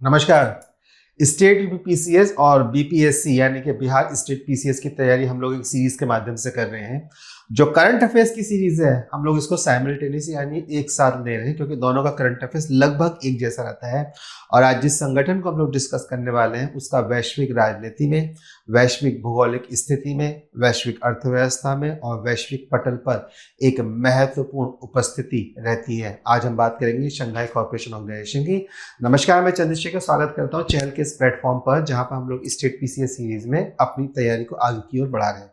नमस्कार। State UPPCS और BPSC यानी कि बिहार स्टेट पीसीएस की तैयारी हम लोग एक सीरीज के माध्यम से कर रहे हैं। जो करंट अफेयर्स की सीरीज है हम लोग इसको साइमल्टेनियस यानी एक साथ ले रहे हैं, क्योंकि दोनों का करंट अफेयर्स लगभग एक जैसा रहता है। और आज जिस संगठन को हम लोग डिस्कस करने वाले हैं उसका वैश्विक राजनीति में, वैश्विक भौगोलिक स्थिति में, वैश्विक अर्थव्यवस्था में और वैश्विक पटल पर एक महत्वपूर्ण उपस्थिति रहती है। आज हम बात करेंगे शंघाई कॉर्पोरेशन ऑर्गेनाइजेशन की। नमस्कार, मैं चंद्रशेखर स्वागत करता हूं चैनल के इस प्लेटफॉर्म पर, जहां पर हम लोग स्टेट पीसीएस सीरीज में अपनी तैयारी को आगे की ओर बढ़ा रहे हैं।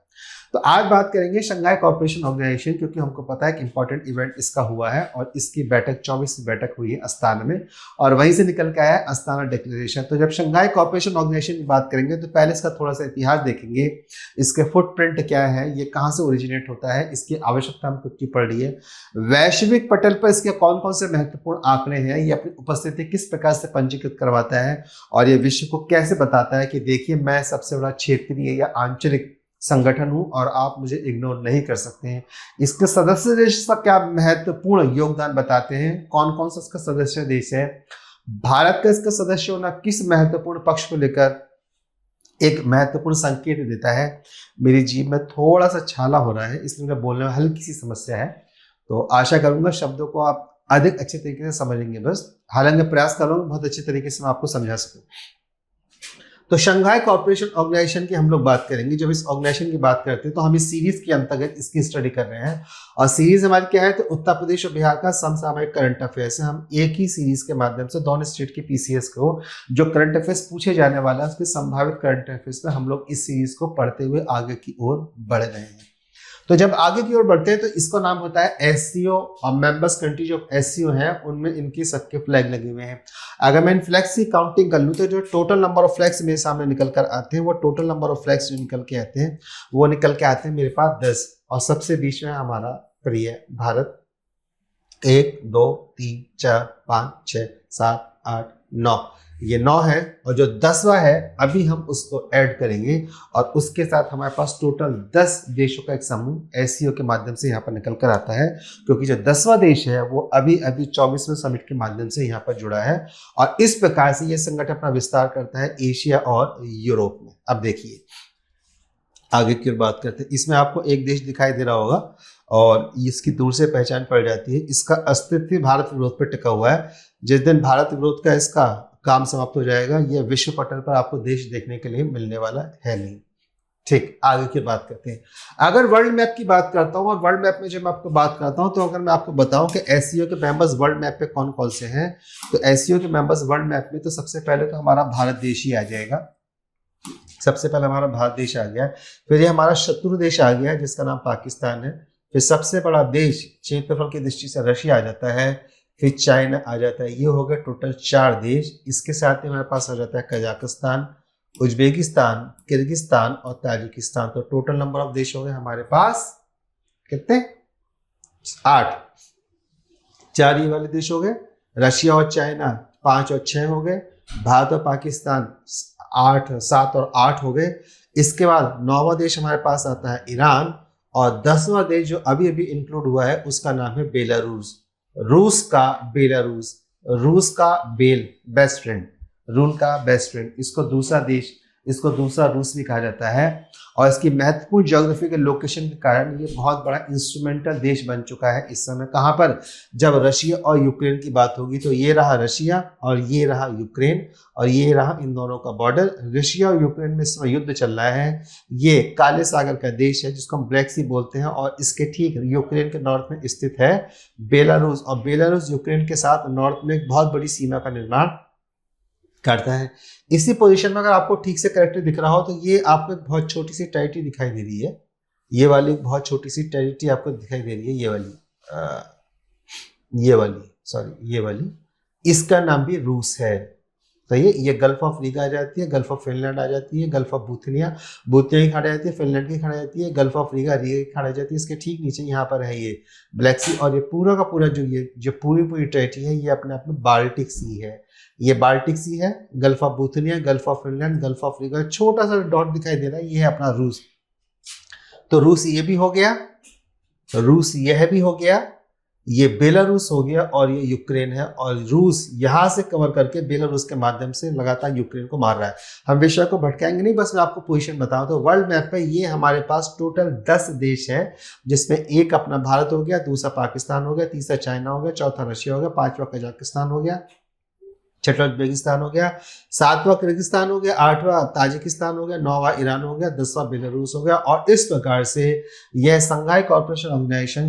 तो आज बात करेंगे शंघाई कॉर्पोरेशन ऑर्गेनाइजेशन, क्योंकि हमको पता है कि इंपॉर्टेंट इवेंट इसका हुआ है और इसकी बैठक 24वीं बैठक हुई है अस्ताना में, और वहीं से निकल के आया है अस्ताना डिक्लेरेशन। तो जब शंघाई कॉर्पोरेशन ऑर्गेनाइजेशन की बात करेंगे तो पहले इसका थोड़ा सा इतिहास देखेंगे, इसके फुटप्रिंट क्या है, ये कहाँ से ओरिजिनेट होता है, इसकी आवश्यकता हमको क्यों पड़ रही है, वैश्विक पटल पर इसके कौन कौन से महत्वपूर्ण आंकड़े हैं, ये अपनी उपस्थिति किस प्रकार से पंजीकृत करवाता है और ये विश्व को कैसे बताता है कि देखिए मैं सबसे बड़ा क्षेत्रीय या आंचलिक संगठन हूं और आप मुझे इग्नोर नहीं कर सकते हैं। इसके सदस्य देश का क्या महत्वपूर्ण योगदान बताते हैं, कौन कौन सा इसका सदस्य देश है, भारत का इसका सदस्य होना किस महत्वपूर्ण पक्ष को लेकर एक महत्वपूर्ण संकेत देता है। मेरी जीभ में थोड़ा सा छाला हो रहा है, इसलिए मेरे बोलने में हल्की सी समस्या है, तो आशा करूंगा शब्दों को आप अधिक अच्छे तरीके से समझेंगे। बस हालांकि प्रयास करूंगा बहुत अच्छे तरीके से मैं आपको समझा सकूं। तो शंघाई कॉर्पोरेशन ऑर्गेनाइजेशन की हम लोग बात करेंगे। जब इस ऑर्गेनाइजेशन की बात करते हैं तो हम इस सीरीज के अंतर्गत इसकी स्टडी कर रहे हैं, और सीरीज हमारी क्या है, तो उत्तर प्रदेश और बिहार का समसामयिक करंट अफेयर्स है। हम एक ही सीरीज के माध्यम से दोनों स्टेट के पीसीएस को जो करंट अफेयर्स पूछे जाने वाला है उसके संभावित करंट अफेयर्स पे हम लोग इस सीरीज को पढ़ते हुए आगे की ओर बढ़ रहे हैं। तो जब आगे की ओर बढ़ते हैं तो इसका नाम होता है एससीओ, और मेंबर्स कंट्री जो एससीओ है उनमें इनकी सबके फ्लैग लगे हुए हैं। अगर मैं इन फ्लैग्स की काउंटिंग कर लूँ तो जो टोटल नंबर ऑफ फ्लैग्स मेरे सामने निकल कर आते हैं, वो टोटल नंबर ऑफ फ्लैग्स जो निकल के आते हैं वो निकल के आते हैं मेरे पास 10, और सबसे बीच में हमारा प्रिय भारत। 1 2 3 4 5 6 7 8 9, ये 9 है, और जो 10वां है अभी हम उसको ऐड करेंगे, और उसके साथ हमारे पास टोटल 10 देशों का एक समूह एससीओ के माध्यम से यहाँ पर निकल कर आता है, क्योंकि जो 10वां देश है वो अभी 24वें समिट के माध्यम से यहाँ पर जुड़ा है। और इस प्रकार से ये संगठन अपना विस्तार करता है एशिया और यूरोप में। अब देखिए आगे की बात करते हैं। इसमें आपको एक देश दिखाई दे रहा होगा और इसकी दूर से पहचान पड़ जाती है। इसका अस्तित्व भारत विरोध पर टिका हुआ है। जिस दिन भारत विरोध का इसका काम समाप्त हो जाएगा, यह विश्व पटल पर आपको देश देखने के लिए मिलने वाला है नहीं। ठीक, आगे की बात करते हैं। अगर वर्ल्ड मैप की बात करता हूं, और वर्ल्ड मैप में जब मैं आपको बात करता हूं, तो अगर मैं आपको बताऊं कि एससीओ के मेंबर्स वर्ल्ड मैप पे कौन कौन से हैं, तो एससीओ के मेंबर्स वर्ल्ड मैप में तो सबसे पहले तो हमारा भारत देश ही आ जाएगा। सबसे पहले हमारा भारत देश आ गया, फिर ये हमारा शत्रु देश आ गया जिसका नाम पाकिस्तान है, फिर सबसे बड़ा देश क्षेत्रफल की दृष्टि से रशिया आ जाता है, फिर चाइना आ जाता है। ये हो गए टोटल 4 देश। इसके साथ ही हमारे पास आ जाता है कजाकिस्तान, उज्बेकिस्तान, किर्गिस्तान और ताजिकिस्तान। तो टोटल नंबर ऑफ देश हो गए हमारे पास कितने, 8। 4 ये वाले देश हो गए, रशिया और चाइना 5 और 6 हो गए, भारत और पाकिस्तान 8 7 और 8 हो गए। इसके बाद 9वां देश हमारे पास आता है ईरान, और 10वां देश जो अभी अभी इंक्लूड हुआ है उसका नाम है बेलारूस। रूस का बेलारूस, रूस का बेस्ट फ्रेंड, रूल का बेस्ट फ्रेंड, इसको दूसरा देश, इसको दूसरा रूस भी कहा जाता है। और इसकी महत्वपूर्ण ज्योग्राफिकल लोकेशन के कारण ये बहुत बड़ा इंस्ट्रूमेंटल देश बन चुका है इस समय। कहाँ पर, जब रशिया और यूक्रेन की बात होगी तो ये रहा रशिया और ये रहा यूक्रेन, और ये रहा इन दोनों का बॉर्डर। रशिया और यूक्रेन में इस समय युद्ध चल रहा है। ये काले सागर का देश है जिसको हम ब्लैक सी बोलते हैं, और इसके ठीक यूक्रेन के नॉर्थ में स्थित है बेलारूस, और बेलारूस यूक्रेन के साथ नॉर्थ में एक बहुत बड़ी सीमा का निर्माण करता है। इसी पोजीशन में अगर आपको ठीक से करेक्टली दिख रहा हो तो ये आपको एक बहुत छोटी सी टेरिटरी दिखाई दे रही है, ये वाली बहुत छोटी सी टेरिटरी आपको दिखाई दे रही है, ये वाली, इसका नाम भी रूस है। तो ये गल्फ ऑफ रीगा आ जाती है, गल्फ ऑफ फिनलैंड आ जाती है, गल्फ ऑफ बुथनिया की खाड़ी आ जाती है, फिनलैंड की खाड़ी आ जाती है, गल्फ ऑफ रीगा की खाड़ी आ जाती है। इसके ठीक नीचे यहाँ पर है ये ब्लैक सी, और ये पूरा का पूरा जो पूरी टेरिटरी है ये अपने आप में बाल्टिक सी है। ये बाल्टिक सी है, Gulf of Bothnia, Gulf of Finland, Gulf of Riga, छोटा सा डॉट दिखाई दे रहा है, ये है अपना रूस। तो रूस ये भी हो गया, रूस यह भी हो गया, ये बेलारूस हो गया और ये यूक्रेन है, और रूस यहाँ से कवर करके बेलारूस के माध्यम से लगातार यूक्रेन को मार रहा है। हम विषय को भटकाएंगे नहीं, बस मैं आपको पोजीशन बताऊं तो वर्ल्ड मैप पे ये हमारे पास टोटल 10 देश है, जिसमें एक अपना भारत हो गया, दूसरा पाकिस्तान हो गया, तीसरा चाइना हो गया, चौथा रशिया हो गया, पांचवा कजाकिस्तान हो गया, छठवां उज्बेकिस्तान हो गया, सातवां किर्गिस्तान हो गया, आठवां ताजिकिस्तान हो गया, नौवां ईरान हो गया, 10वां बेलारूस हो गया। और इस प्रकार से यह शंघाई कॉर्पोरेशन ऑर्गेनाइजेशन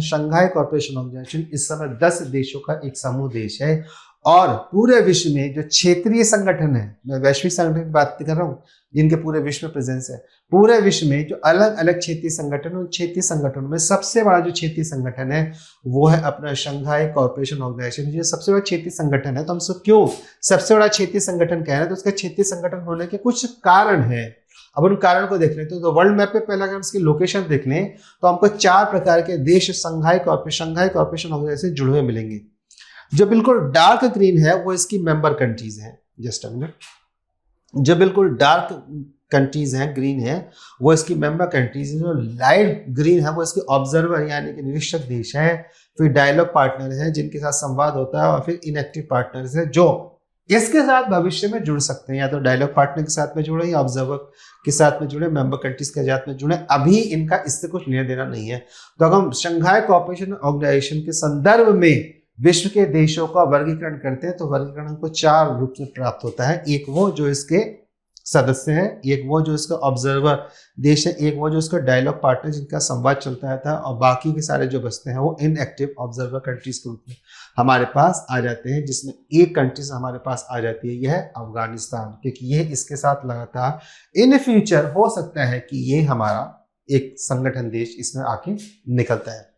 इस समय 10 देशों का एक समूह देश है। और पूरे विश्व में जो क्षेत्रीय संगठन है, मैं वैश्विक संगठन की बात कर रहा हूँ जिनके पूरे विश्व में प्रेजेंस है, पूरे विश्व में जो अलग अलग क्षेत्रीय संगठन, उन क्षेत्रीय संगठनों में सबसे बड़ा जो क्षेत्रीय संगठन है वो है अपना शंघाई कॉर्पोरेशन ऑर्गेनाइजेशन। ये सबसे बड़ा क्षेत्रीय संगठन है। तो हम क्यों सबसे बड़ा क्षेत्रीय संगठन कह रहे हैं, तो उसका क्षेत्रीय संगठन होने के कुछ कारण है। अब उन कारण को देख लेते हैं। तो वर्ल्ड मैप पे पहले अगर हम इसकी लोकेशन देख लें तो हमको 4 प्रकार के देश शंघाई कॉर्पोरेशन ऑर्गेनाइजेशन से जुड़े हुए मिलेंगे। जो बिल्कुल डार्क ग्रीन है वो इसकी मेंबर कंट्रीज हैं। जस्ट अ मिनट, जो बिल्कुल डार्क कंट्रीज हैं, ग्रीन है, वो इसकी मेंबर कंट्रीज हैं। जो लाइट ग्रीन है वो इसके ऑब्जर्वर यानी कि निरीक्षक देश हैं। फिर डायलॉग पार्टनर हैं जिनके साथ संवाद होता है, और फिर इनएक्टिव पार्टनर्स हैं जो इसके साथ भविष्य में जुड़ सकते हैं, या तो डायलॉग पार्टनर के साथ में जुड़े या ऑब्जर्वर के साथ में जुड़े, मेंबर कंट्रीज के साथ में जुड़े। अभी इनका इससे कुछ लेना देना नहीं है। तो अगर हम शंघाई कॉर्पोरेशन ऑर्गेनाइजेशन के संदर्भ में विश्व के देशों का वर्गीकरण करते हैं तो वर्गीकरण हमको 4 रूप में प्राप्त होता है। एक वो जो इसके सदस्य हैं, एक वो जो इसका ऑब्जर्वर देश है, एक वो जो इसका डायलॉग पार्टनर जिनका संवाद चलता रहता है, और बाकी के सारे जो बचते हैं वो इनएक्टिव ऑब्जर्वर कंट्रीज के रूप में हमारे पास आ जाते हैं, जिसमें एक कंट्रीज हमारे पास आ जाती है, यह है अफगानिस्तान, क्योंकि ये इसके साथ लगातार इन फ्यूचर हो सकता है कि ये हमारा एक संगठन देश इसमें आके निकलता है।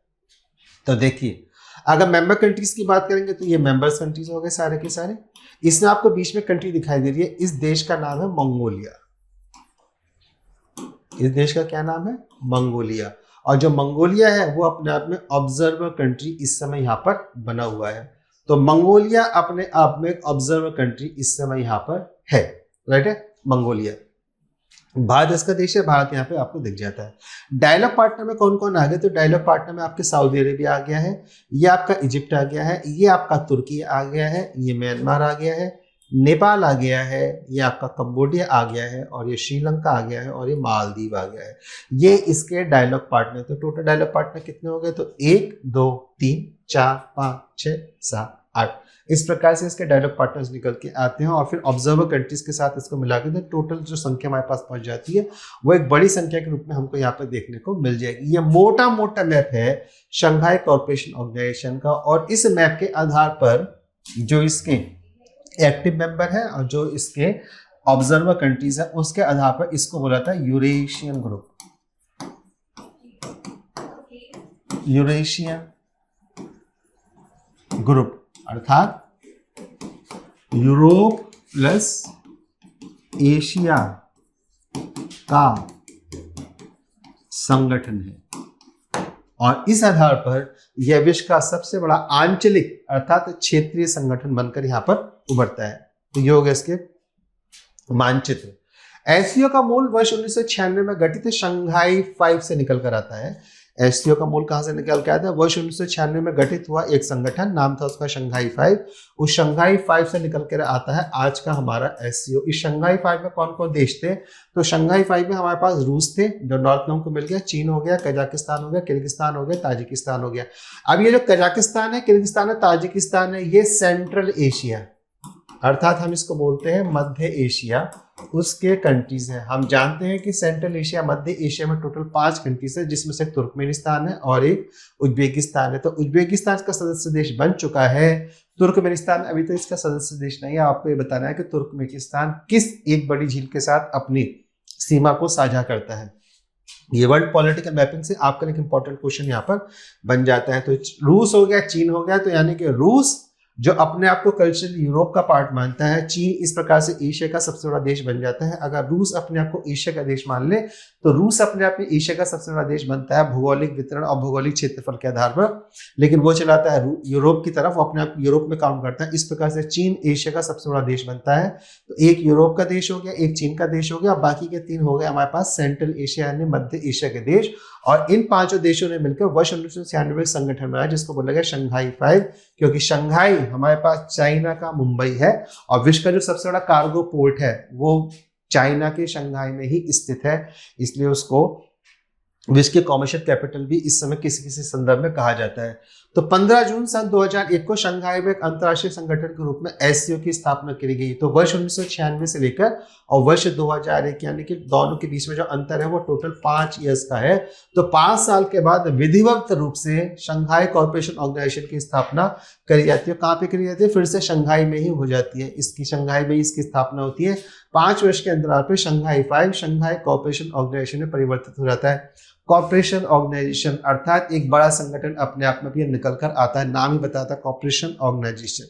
तो देखिए, अगर मेंबर कंट्रीज की बात करेंगे तो ये मेंबर्स कंट्रीज हो गए सारे के सारे। इसमें आपको बीच में कंट्री दिखाई दे रही है, इस देश का नाम है मंगोलिया। इस देश का क्या नाम है? मंगोलिया। और जो मंगोलिया है वो अपने आप में ऑब्जर्वर कंट्री इस समय यहाँ पर बना हुआ है। तो मंगोलिया अपने आप में ऑब्जर्वर कंट्री इस समय यहाँ पर है, राइट है, मंगोलिया। भारत इसका देश है, भारत यहाँ पे आपको दिख जाता है। डायलॉग पार्टनर में कौन कौन आ गए? तो डायलॉग पार्टनर में आपके सऊदी अरेबिया आ गया है, ये आपका इजिप्ट आ गया है, ये आपका तुर्की आ गया है, ये म्यांमार आ गया है, नेपाल आ गया है, ये आपका कंबोडिया आ गया है, और ये श्रीलंका आ गया है, और ये मालदीव आ गया है। ये इसके डायलॉग पार्टनर। तो टोटल डायलॉग पार्टनर कितने हो गए? तो 1 2 3 4 5 6 7 8 इस प्रकार से इसके डायलॉग पार्टनर्स निकल के आते हैं, और फिर ऑब्जर्वर कंट्रीज के साथ इसको मिला के टोटल जो संख्या हमारे पास पहुंच जाती है वो एक बड़ी संख्या के रूप में हमको यहाँ पर देखने को मिल जाएगी। ये मोटा मोटा मैप है शंघाई कॉर्पोरेशन ऑर्गेनाइजेशन का, और इस मैप के आधार पर जो इसके एक्टिव मेंबर है और जो इसके ऑब्जर्वर कंट्रीज है उसके आधार पर इसको बोला था यूरेशियन ग्रुप। यूरेशियन ग्रुप अर्थात यूरोप प्लस एशिया का संगठन है, और इस आधार पर यह विश्व का सबसे बड़ा आंचलिक अर्थात क्षेत्रीय संगठन बनकर यहां पर उभरता है। तो ये हो गया इसके मानचित्र। एससीओ का मूल वर्ष 1996 में गठित शंघाई 5 से निकल कर आता है। एससीओ का मूल कहां से निकल के आता है? वर्ष 1996 में गठित हुआ एक संगठन, नाम था उसका शंघाई 5। उस शंघाई 5 से निकल कर आता है आज का हमारा एससीओ। इस शंघाई 5 में कौन कौन देश थे? तो शंघाई 5 में हमारे पास रूस थे जो नॉर्थ में हमको मिल गया, चीन हो गया, कजाकिस्तान हो गया, किर्गिस्तान हो गया, ताजिकिस्तान हो गया। अब ये जो कजाकिस्तान है, किर्गिस्तान है, ताजिकिस्तान है, ये सेंट्रल एशिया अर्थात हम इसको बोलते हैं मध्य एशिया, उसके कंट्रीज हैं। हम जानते हैं कि सेंट्रल एशिया, मध्य एशिया में टोटल 5 कंट्रीज है, जिसमें से तुर्कमेनिस्तान है और एक उज्बेकिस्तान है। तो उज्बेकिस्तान का सदस्य देश बन चुका है, तुर्कमेनिस्तान अभी तो इसका सदस्य देश नहीं है। आपको ये बताना है कि तुर्कमेनिस्तान किस एक बड़ी झील के साथ अपनी सीमा को साझा करता है। ये वर्ल्ड पॉलिटिकल मैपिंग से आपका एक इंपॉर्टेंट क्वेश्चन यहाँ पर बन जाता है। तो रूस हो गया, चीन हो गया, तो यानी कि रूस जो अपने आप को कल्चरली यूरोप का पार्ट मानता है। चीन इस प्रकार से एशिया का सबसे बड़ा देश बन जाता है। अगर रूस अपने आप को एशिया का देश मान ले तो रूस अपने आप में एशिया का सबसे बड़ा देश बनता है भौगोलिक वितरण और भौगोलिक क्षेत्रफल के आधार पर, लेकिन वो चलाता है यूरोप की तरफ, वो अपने आप यूरोप में काउंट करता है। इस प्रकार से चीन एशिया का सबसे बड़ा देश बनता है। तो एक यूरोप का देश हो गया, एक चीन का देश हो गया, बाकी के 3 हो गए हमारे पास सेंट्रल एशिया यानी मध्य एशिया के देश। और इन 5 देशों ने मिलकर वर्ष 1996 में संगठन बनाया जिसको बोला गया शंघाई 5, क्योंकि शंघाई हमारे पास चाइना का मुंबई है और विश्व का जो सबसे बड़ा कार्गो पोर्ट है वो चाइना के शंघाई में ही स्थित है, इसलिए उसको विश्व के कॉमर्शियल कैपिटल भी इस समय किसी किसी संदर्भ में कहा जाता है। तो 15 जून सन 2001 को शंघाई में एक अंतर्राष्ट्रीय संगठन के रूप में एससीओ की स्थापना की गई। तो वर्ष 1996 से लेकर और वर्ष 2001 यानी कि दोनों के बीच में जो अंतर है वो टोटल 5 इयर्स का है। तो 5 साल के बाद विधिवत रूप से शंघाई कॉर्पोरेशन ऑर्गेनाइजेशन की स्थापना करी जाती है। कहाँ पे करी जाती है? फिर से शंघाई में ही हो जाती है, इसकी शंघाई में इसकी स्थापना होती है। 5 वर्ष के अंतराल पर शंघाई 5 शंघाई कॉर्पोरेशन ऑर्गेनाइजेशन में परिवर्तित हो जाता है। कॉर्पोरेशन ऑर्गेनाइजेशन अर्थात एक बड़ा संगठन अपने आप में भी निकल कर आता है, नाम ही बताता है कॉर्पोरेशन ऑर्गेनाइजेशन।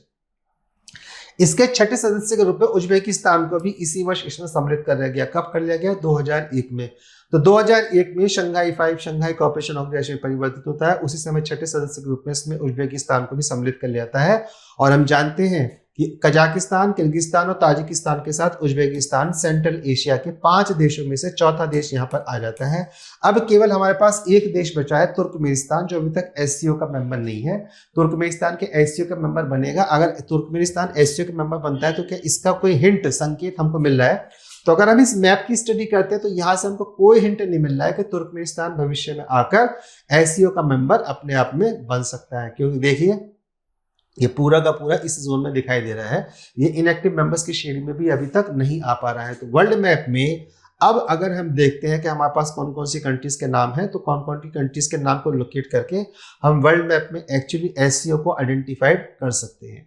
इसके 6ठे सदस्य के रूप में उज्बेकिस्तान को भी इसी वर्ष इसमें सम्मिलित कर लिया गया। कब कर लिया गया? 2001 में। तो 2001 में शंघाई 5 शंघाई कॉर्पोरेशन ऑर्गेनाइजेशन परिवर्तित होता है। उसी समय 6ठे सदस्य के रूप में इसमें उज्बेकिस्तान को भी सम्मिलित कर लिया जाता है। और हम जानते हैं कि कजाकिस्तान, किर्गिस्तान और ताजिकिस्तान के साथ उज्बेकिस्तान सेंट्रल एशिया के 5 देशों में से चौथा देश यहाँ पर आ जाता है। अब केवल हमारे पास एक देश बचा है तुर्कमेनिस्तान, जो अभी तक एससीओ का मेंबर नहीं है। तुर्कमेनिस्तान के एससीओ का मेंबर बनेगा। अगर तुर्कमेनिस्तान एससीओ का मेंबर बनता है तो क्या इसका कोई हिंट संकेत हमको मिल रहा है? तो अगर हम इस मैप की स्टडी करते हैं तो यहाँ से हमको कोई हिंट नहीं मिल रहा है कि तुर्कमेनिस्तान भविष्य में आकर एससीओ का मेंबर अपने आप में बन सकता है, क्योंकि देखिए ये पूरा का पूरा इस जोन में दिखाई दे रहा है। ये इनएक्टिव मेंबर्स की श्रेणी में भी अभी तक नहीं आ पा रहा है। तो वर्ल्ड मैप में अब अगर हम देखते हैं कि हमारे पास कौन कौन सी कंट्रीज के नाम है, तो कौन कौन सी कंट्रीज के नाम को लोकेट करके हम वर्ल्ड मैप में एक्चुअली एससीओ को आइडेंटिफाइड कर सकते हैं।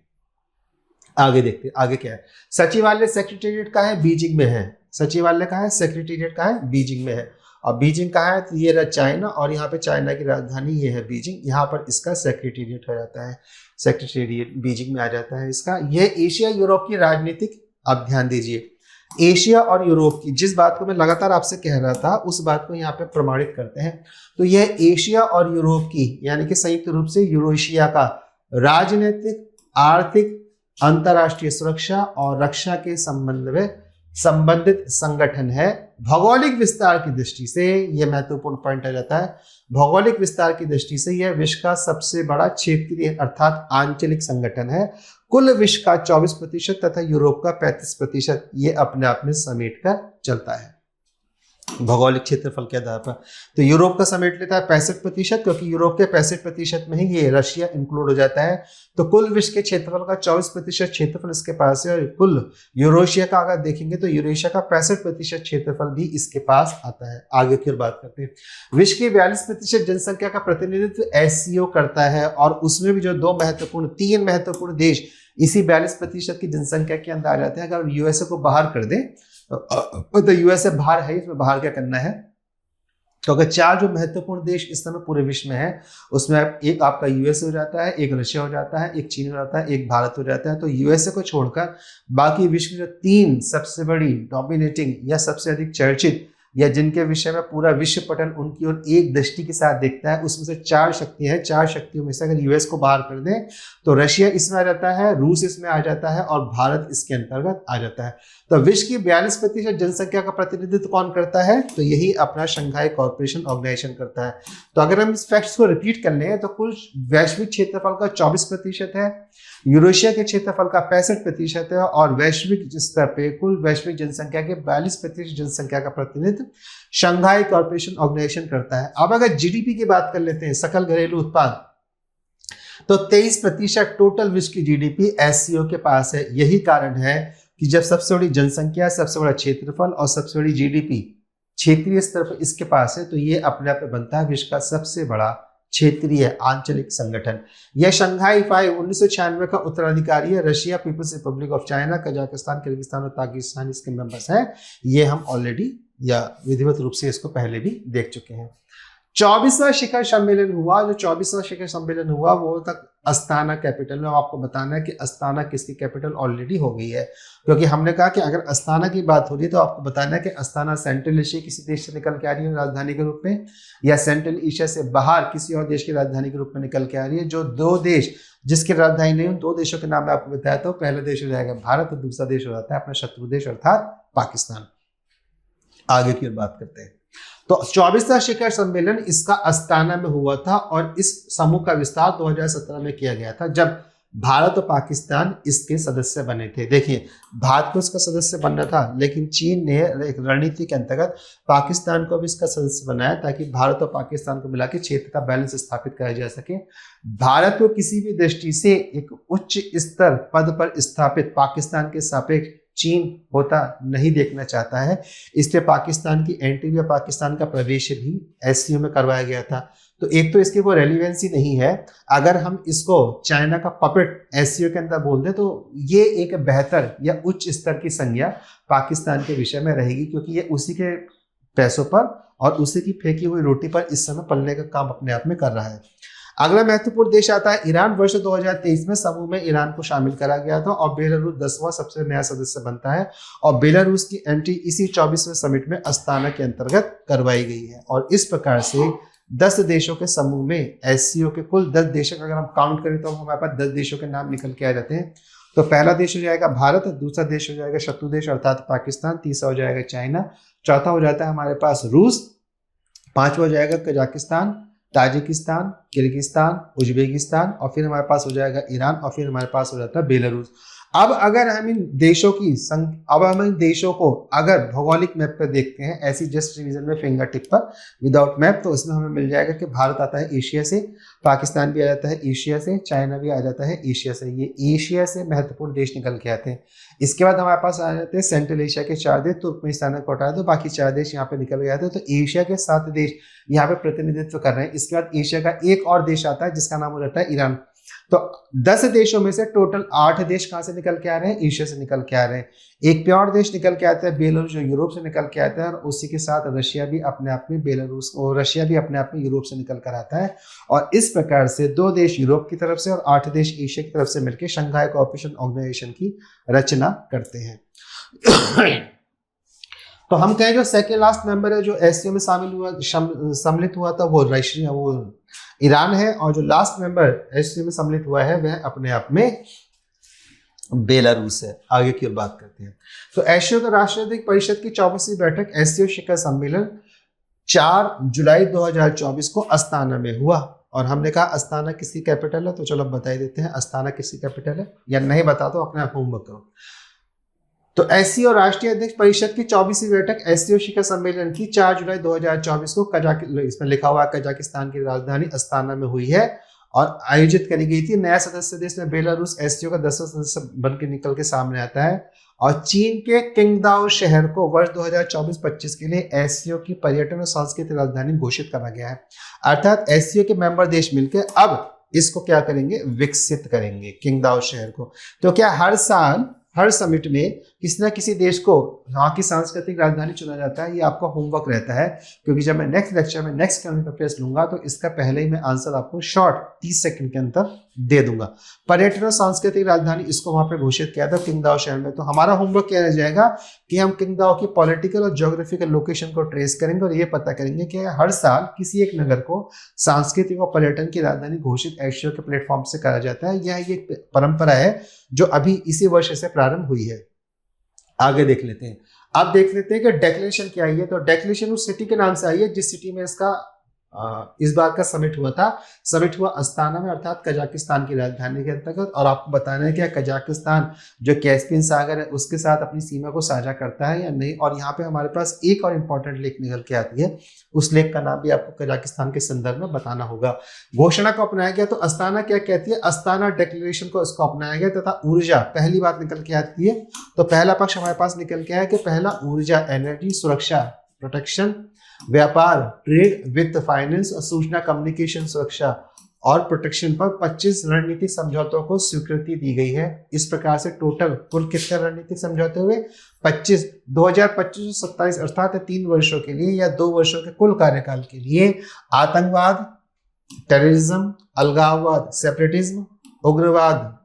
आगे देखते हैं आगे क्या है। सचिवालय सेक्रेटेरिएट का है, बीजिंग में है। सचिवालय का है, सेक्रेटेरिएट का है, बीजिंग में है। और बीजिंग कहाँ है? तो ये रहा चाइना, और यहाँ पे चाइना की राजधानी ये है बीजिंग। यहाँ पर इसका सेक्रेटेरिएट हो जाता है, सेक्रेटेरिएट बीजिंग में आ जाता है इसका। यह एशिया यूरोप की राजनीतिक, आप ध्यान दीजिए, एशिया और यूरोप की जिस बात को मैं लगातार आपसे कह रहा था उस बात को यहाँ पे प्रमाणित करते हैं। तो यह एशिया और यूरोप की यानी कि संयुक्त रूप से यूरोशिया का राजनीतिक, आर्थिक, अंतर्राष्ट्रीय सुरक्षा और रक्षा के संबंध में संबंधित संगठन है। भौगोलिक विस्तार की दृष्टि से यह महत्वपूर्ण पॉइंट आ जाता है। भौगोलिक विस्तार की दृष्टि से यह विश्व का सबसे बड़ा क्षेत्रीय अर्थात आंचलिक संगठन है। कुल विश्व का 24% तथा यूरोप का 35% ये अपने आप में समेट कर चलता है भौगोलिक क्षेत्रफल के आधार पर। तो यूरोप का समेट लेता है 65%, क्योंकि यूरोप के 65% में ही ये रशिया इंक्लूड हो जाता है। तो कुल विश्व के क्षेत्रफल का 24% क्षेत्रफल इसके पास है। और कुल यूरोशिया का अगर देखेंगे तो यूरोशिया का 65% क्षेत्रफल भी इसके पास आता है। आगे की ओर बात करते हैं। विश्व की 42% जनसंख्या का प्रतिनिधित्व एससीओ करता है, और उसमें भी जो 3 महत्वपूर्ण देश इसी 42% की जनसंख्या के अंदर आ जाते हैं। अगर यूएसए को बाहर कर दें तो यूएसए बाहर है, इसमें बाहर क्या करना है? तो अगर 4 जो महत्वपूर्ण देश इस समय पूरे विश्व में है उसमें एक आपका यूएसए हो जाता है, एक रशिया हो जाता है, एक चीन हो जाता है, एक भारत हो जाता है। तो यूएसए को छोड़कर बाकी विश्व की जो 3 सबसे बड़ी डोमिनेटिंग या सबसे अधिक चर्चित या जिनके विषय में पूरा विश्व पटल उनकी ओर एक दृष्टि के साथ देखता है, उसमें से 4 शक्तियां हैं। 4 शक्तियों में से अगर यूएस को बाहर कर दें तो रशिया इसमें आ जाता है, रूस इसमें आ जाता है और भारत इसके अंतर्गत आ जाता है। तो विश्व की 42% जनसंख्या का प्रतिनिधित्व कौन करता है? तो यही अपना शंघाई कॉर्पोरेशन ऑर्गेनाइजेशन करता है। तो अगर हम इस फैक्ट्स को रिपीट कर लें तो कुल वैश्विक क्षेत्रफल का 24% है, यूरोशिया के क्षेत्रफल का 65% है, और वैश्विक स्तर पे कुल वैश्विक जनसंख्या के 42% जनसंख्या का प्रतिनिधित्व शंघाई कॉर्पोरेशन ऑर्गेनाइजेशन करता है। अब अगर जीडीपी की बात कर लेते हैं, सकल घरेलू उत्पाद, तो 23% टोटल विश्व की जीडीपी एससीओ के पास है। यही कारण है कि जब सबसे बड़ी जनसंख्या, सबसे बड़ा क्षेत्रफल और सबसे बड़ी जीडीपी क्षेत्रीय स्तर पर इसके पास है, तो ये अपने आप में बनता है विश्व का सबसे बड़ा क्षेत्रीय आंचलिक संगठन। यह शंघाई 5 1996 का उत्तराधिकारी है। Russia, people's republic of China, Kazakhstan, Kyrgyzstan और ताजिकिस्तान इसके मेंबर्स हैं। ये हम ऑलरेडी या विधिवत रूप से इसको पहले भी देख चुके हैं। 24वां शिखर सम्मेलन हुआ। जो 24वां शिखर सम्मेलन हुआ वो तक अस्ताना कैपिटल में। आपको बताना है कि अस्ताना किसकी कैपिटल ऑलरेडी हो गई है, क्योंकि हमने कहा कि अगर अस्ताना की बात हो रही है तो आपको बताना है कि अस्ताना सेंट्रल एशिया किसी देश से निकल के आ रही है राजधानी के रूप में, या सेंट्रल एशिया से बाहर किसी और देश की राजधानी के रूप में निकल के आ रही है। जो दो देश जिसकी राजधानी नहीं, उन दो देशों के नाम मैं आपको बताया था। पहला देश हो जाएगा भारत और दूसरा देश हो जाता है अपना शत्रु देश अर्थात पाकिस्तान। आगे की ओर बात करते हैं। तो 24वां शिखर सम्मेलन इसका अस्ताना में हुआ था और इस समूह का विस्तार 2017 में किया गया था, जब भारत और पाकिस्तान इसके सदस्य बने थे। देखिए, भारत को इसका सदस्य बनना था, लेकिन चीन ने एक रणनीति के अंतर्गत पाकिस्तान को भी इसका सदस्य बनाया ताकि भारत और पाकिस्तान को मिला के क्षेत्र का बैलेंस स्थापित किया जा सके। भारत को किसी भी दृष्टि से एक उच्च स्तर पद पर स्थापित पाकिस्तान के सापेक्ष चीन होता नहीं देखना चाहता है, इसलिए पाकिस्तान की एंट्री या पाकिस्तान का प्रवेश भी एससीओ में करवाया गया था। तो एक तो इसकी कोई रेलिवेंसी नहीं है। अगर हम इसको चाइना का पपेट एससीओ के अंदर बोल दें तो ये एक बेहतर या उच्च स्तर की संज्ञा पाकिस्तान के विषय में रहेगी, क्योंकि ये उसी के पैसों पर और उसी की फेंकी हुई रोटी पर इस समय पलने का काम अपने आप में कर रहा है। अगला महत्वपूर्ण देश आता है ईरान। वर्ष 2023 में समूह में ईरान को शामिल करा गया था और बेलारूस 10वां सबसे नया सदस्य बनता है और बेलारूस की एंट्री इसी 24वें समिट में अस्ताना के अंतर्गत करवाई गई है। और इस प्रकार से 10 देशों के समूह में एससीओ के कुल 10 देशों, अगर हम काउंट करें तो हमारे पास 10 देशों के नाम निकल के आ जाते हैं। तो पहला देश हो जाएगा भारत, दूसरा देश हो जाएगा शत्रु देश अर्थात पाकिस्तान, तीसरा हो जाएगा चाइना, चौथा हो जाता है हमारे पास रूस, पांचवा हो जाएगा कजाकिस्तान, ताजिकिस्तान, किर्गिस्तान, उज्बेकिस्तान और फिर हमारे पास हो जाएगा ईरान और फिर हमारे पास हो जाता है बेलारूस। अब अगर हम इन देशों की अब हम इन देशों को अगर भौगोलिक मैप पर देखते हैं, ऐसी जस्ट रिवीजन में फिंगर टिप पर विदाउट मैप, तो इसमें हमें मिल जाएगा कि भारत आता है एशिया से, पाकिस्तान भी आ जाता है एशिया से, चाइना भी आ जाता है एशिया से। ये एशिया से महत्वपूर्ण देश निकल के आते हैं। इसके बाद हमारे पास आ जाते हैं सेंट्रल एशिया के 4 देश, तुर्कमेनिस्तान को हटा दो, बाकी 4 देश यहाँ पे निकल के आते हैं। तो एशिया के 7 देश यहाँ पे प्रतिनिधित्व कर रहे हैं। इसके बाद एशिया का एक और देश आता है जिसका नाम हो जाता है ईरान। तो 10 देशों में से टोटल 8 देश कहां से निकल के आ रहे हैं? एशिया से निकल के आ रहे हैं। एक प्योर देश निकल के आता है बेलारूस, जो यूरोप से निकल के आता है, और उसी के साथ रशिया भी अपने आप में बेलारूस और रशिया भी अपने आप में यूरोप से निकल कर आता है। और इस प्रकार से 2 देश यूरोप की तरफ से और 8 देश एशिया की तरफ से मिलकर शंघाई कोऑपरेशन ऑर्गेनाइजेशन की रचना करते हैं। तो हम कहें जो सेकेंड लास्ट मेंबर है जो एससीओ में सम्मिलित हुआ था वो ईरान है, और जो लास्ट मेंबर एससीओ में सम्मिलित हुआ है वह अपने आप में बेलारूस है। आगे की ओर बात करते हैं। तो एससीओ का राष्ट्रीय परिषद की 24वीं बैठक एससीओ शिखर सम्मेलन 4 जुलाई 2024 को अस्ताना में हुआ। और हमने कहा अस्ताना किसकी कैपिटल है, तो चलो बता ही देते हैं अस्ताना किसकी कैपिटल है, या नहीं बता तो अपने आप होमवर्क करो। तो एससीओ राष्ट्रीय अध्यक्ष परिषद की 24वीं बैठक एससीओ शिखर सम्मेलन की 4 जुलाई 2024 को इसमें लिखा हुआ कजाकिस्तान की राजधानी अस्ताना में हुई है और आयोजित करी गई थी। नया सदस्य देश में बेलारूस एससीओ का 10वां सदस्य बनकर निकल के सामने आता है और चीन के किंगदाओ शहर को वर्ष 2024-25 के लिए एससीओ की पर्यटन और सांस्कृतिक राजधानी घोषित करा गया है। अर्थात एससीओ के मेंबर देश मिलकर अब इसको क्या करेंगे, विकसित करेंगे किंगदाओ शहर को। तो क्या हर साल हर समिट में किसी ना किसी देश को वहाँ की सांस्कृतिक राजधानी चुना जाता है? ये आपका होमवर्क रहता है, क्योंकि जब मैं नेक्स्ट लेक्चर में नेक्स्ट करंट अफेयर्स लूंगा तो इसका पहले ही मैं आंसर आपको शॉर्ट 30 सेकंड के अंदर दे दूंगा। पर्यटन और सांस्कृतिक राजधानी इसको वहां पे घोषित किया था किंगदाओ शहर में। तो हमारा होमवर्क क्या रह जाएगा कि हम किंगदाओ की पॉलिटिकल और ज्योग्राफिकल लोकेशन को ट्रेस करेंगे और ये पता करेंगे कि हर साल किसी एक नगर को सांस्कृतिक और पर्यटन की राजधानी घोषित एससीओ के प्लेटफॉर्म से करा जाता है। यह एक परंपरा है जो अभी इसी वर्ष से प्रारंभ हुई है। आगे देख लेते हैं। अब देख लेते हैं कि डेक्लेरेशन क्या है। तो डेक्लेरेशन उस सिटी के नाम से आई है जिस सिटी में इसका इस बार का समिट हुआ था। समिट हुआ अस्ताना में अर्थात कजाकिस्तान की राजधानी के अंतर्गत। और आपको बताना है कि कजाकिस्तान जो कैस्पियन सागर है उसके साथ अपनी सीमा को साझा करता है या नहीं। और यहाँ पे हमारे पास एक और इम्पोर्टेंट लेख निकल के आती है, उस लेख का नाम भी आपको कजाकिस्तान के संदर्भ में बताना होगा। घोषणा को अपनाया गया। तो अस्ताना क्या कहती है? अस्ताना डेक्लेरेशन को इसको अपनाया गया तथा ऊर्जा पहली बात निकल के आती है। तो पहला पक्ष हमारे पास निकल के आया कि पहला ऊर्जा, एनर्जी, सुरक्षा, प्रोटेक्शन, व्यापार, ट्रेड, वित्त, फाइनेंस और सूचना कम्युनिकेशन सुरक्षा और प्रोटेक्शन पर 25 रणनीतिक समझौतों को स्वीकृति दी गई है। इस प्रकार से टोटल कुल कितने रणनीतिक समझौते हुए? 25। 2025-27 अर्थात 3 वर्षों के लिए या 2 वर्षों के कुल कार्यकाल के लिए आतंकवाद, टेररिज्म, अलगाववाद, सेपरेटिज्म, उग्रवाद,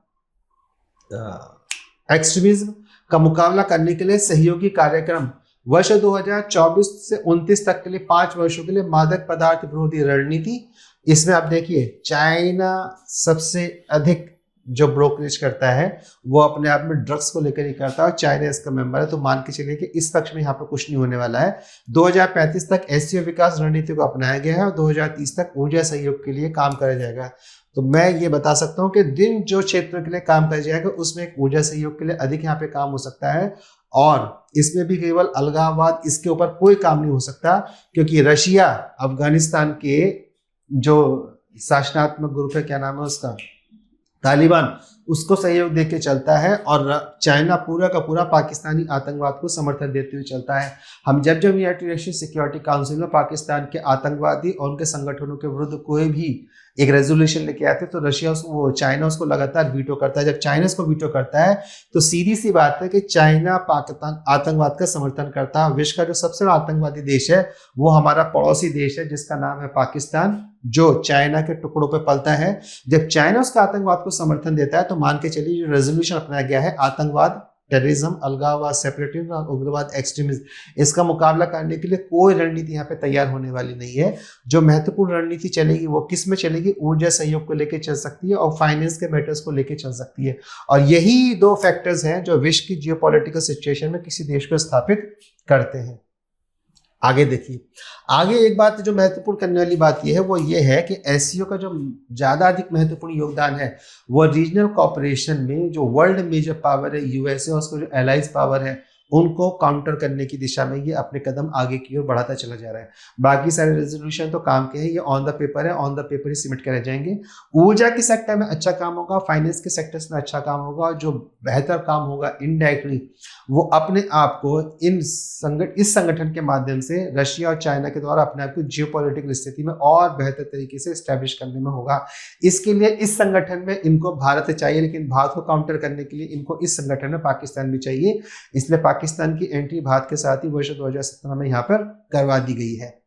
एक्सट्रीमिज्म का मुकाबला करने के लिए सहयोगी कार्यक्रम, वर्ष 2024 से 29 तक के लिए 5 वर्षों के लिए मादक पदार्थ विरोधी रणनीति। इसमें आप देखिए चाइना सबसे अधिक जो ब्रोकरेज करता है वो अपने आप में ड्रग्स को लेकर ही करता है और चाइना इसका मेंबर है, तो मान के चलिए कि इस पक्ष में यहाँ पर कुछ नहीं होने वाला है। 2035 तक एससीओ विकास रणनीति को अपनाया गया है और 2030 तक ऊर्जा सहयोग के लिए काम करा जाएगा। तो मैं ये बता सकता हूँ कि दिन जो क्षेत्र के लिए काम करा जाएगा उसमें एक ऊर्जा सहयोग के लिए अधिक यहाँ पे काम हो सकता है और इसमें भी केवल अलगाववाद, इसके ऊपर कोई काम नहीं हो सकता क्योंकि रशिया अफगानिस्तान के जो शासनात्मक ग्रुप है, क्या नाम है उसका, तालिबान, उसको सहयोग देके चलता है और चाइना पूरा का पूरा पाकिस्तानी आतंकवाद को समर्थन देते हुए चलता है। हम जब यूनाइटेड नेशन सिक्योरिटी काउंसिल में पाकिस्तान के आतंकवादी और उनके संगठनों के विरुद्ध कोई भी एक रेजोल्यूशन लेके आते तो चाइना उसको लगातार वीटो करता है। जब चाइना इसको वीटो करता है तो सीधी सी बात है कि चाइना पाकिस्तान आतंकवाद का समर्थन करता है। विश्व का जो सबसे बड़ा आतंकवादी देश है वो हमारा पड़ोसी देश है जिसका नाम है पाकिस्तान, जो चाइना के टुकड़ों पे पलता है। जब चाइना उसका आतंकवाद को समर्थन देता है तो मान के चलिए जो रेजोल्यूशन अपनाया गया है आतंकवाद, टेररिज्म, अलगाववाद, सेपरेटिज्म और उग्रवाद, एक्सट्रीमिज्म, इसका मुकाबला करने के लिए कोई रणनीति यहाँ पे तैयार होने वाली नहीं है। जो महत्वपूर्ण रणनीति चलेगी वो किस में चलेगी? ऊर्जा सहयोग को लेकर चल सकती है और फाइनेंस के मैटर्स को लेकर चल सकती है। और यही 2 फैक्टर्स हैं जो विश्व की जियोपॉलिटिकल सिचुएशन में किसी देश को स्थापित करते हैं। आगे देखिए, आगे एक बात जो महत्वपूर्ण करने वाली बात यह है वो ये है कि एससीओ का जो ज्यादा अधिक महत्वपूर्ण योगदान है वो रीजनल कॉपरेशन में जो वर्ल्ड मेजर पावर है यूएसए और उसको जो एलाइज पावर है उनको काउंटर करने की दिशा में ये अपने कदम आगे की ओर बढ़ाता चला जा रहा है। बाकी सारे रेजोल्यूशन तो काम के हैं, ये ऑन द पेपर है, ऑन द पेपर ही सिमट के रह जाएंगे। ऊर्जा के सेक्टर में अच्छा काम होगा, फाइनेंस के सेक्टर्स में अच्छा काम होगा और जो बेहतर काम होगा इनडायरेक्टली वो अपने आप को इस संगठन के माध्यम से रशिया और चाइना के द्वारा अपने आप को जियोपॉलिटिकल स्थिति में और बेहतर तरीके से स्टैब्लिश करने में होगा। इसके लिए इस संगठन में इनको भारत चाहिए, लेकिन भारत को काउंटर करने के लिए इनको इस संगठन में पाकिस्तान भी चाहिए। इसलिए पाकिस्तान की एंट्री भारत के साथ ही वर्ष 2017 में यहाँ पर करवा दी गई है।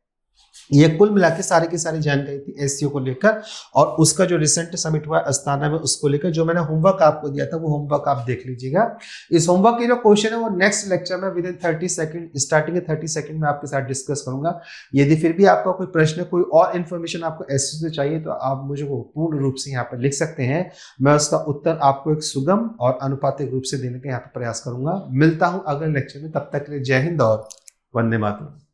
ये कुल मिला के सारी की सारी जानकारी थी एससीओ को लेकर और उसका जो रिसेंट समिट हुआ अस्ताना में उसको लेकर। जो मैंने होमवर्क आपको दिया था वो होमवर्क आप देख लीजिएगा। इस होमवर्क के जो क्वेश्चन है वो नेक्स्ट लेक्चर में विद इन 30 सेकंड, स्टार्टिंग के 30 सेकंड में आपके साथ डिस्कस करूंगा। यदि फिर भी आपका कोई प्रश्न, कोई और इन्फॉर्मेशन आपको एससीओ से चाहिए तो आप मुझे वो पूर्ण रूप से यहाँ पर लिख सकते हैं। मैं उसका उत्तर आपको एक सुगम और अनुपातिक रूप से देने का यहाँ पर प्रयास करूंगा। मिलता हूँ अगले लेक्चर में, तब तक के लिए जय हिंद और वंदे मातरम।